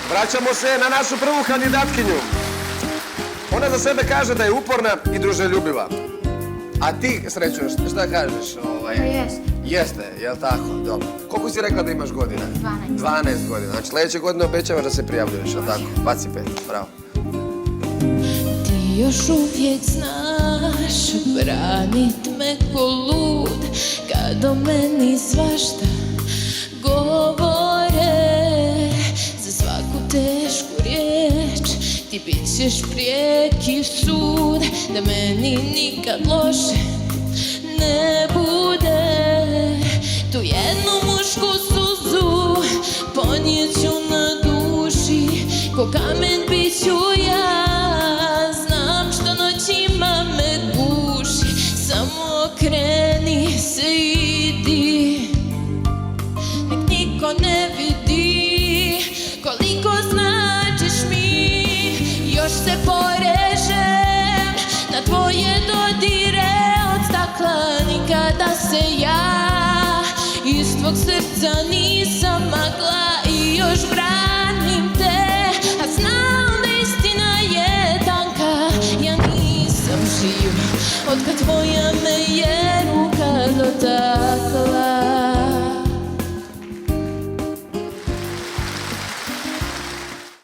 Vraćamo se na našu prvu kandidatkinju. Ona za sebe kaže da je uporna i druželjubiva. A ti, Srećo, šta kažeš? Jeste. Jeste, jel tako? Dobro. Koliko si rekla da imaš godina? 12. 12 godina. Znači, sljedeće godine obećavaš da se prijavljuješ, jel tako? Baci 5, bravo. Ti još uvijek znaš branit me ko lud, kad o meni svašta govore. Za svaku tešku riječ ti bit ćeš prijeki sud, da meni nikad loše ne bude. Tu jednu mušku suzu ponijet ću na duši, ko kamen bit ću ja. Znam što noćima me guši, samo kreni se idi, nek niko ne vidi koliko značiš mi. Još se porežem na tvoje dodire od stakla, nikada se ja iz tvog srca nisam magla.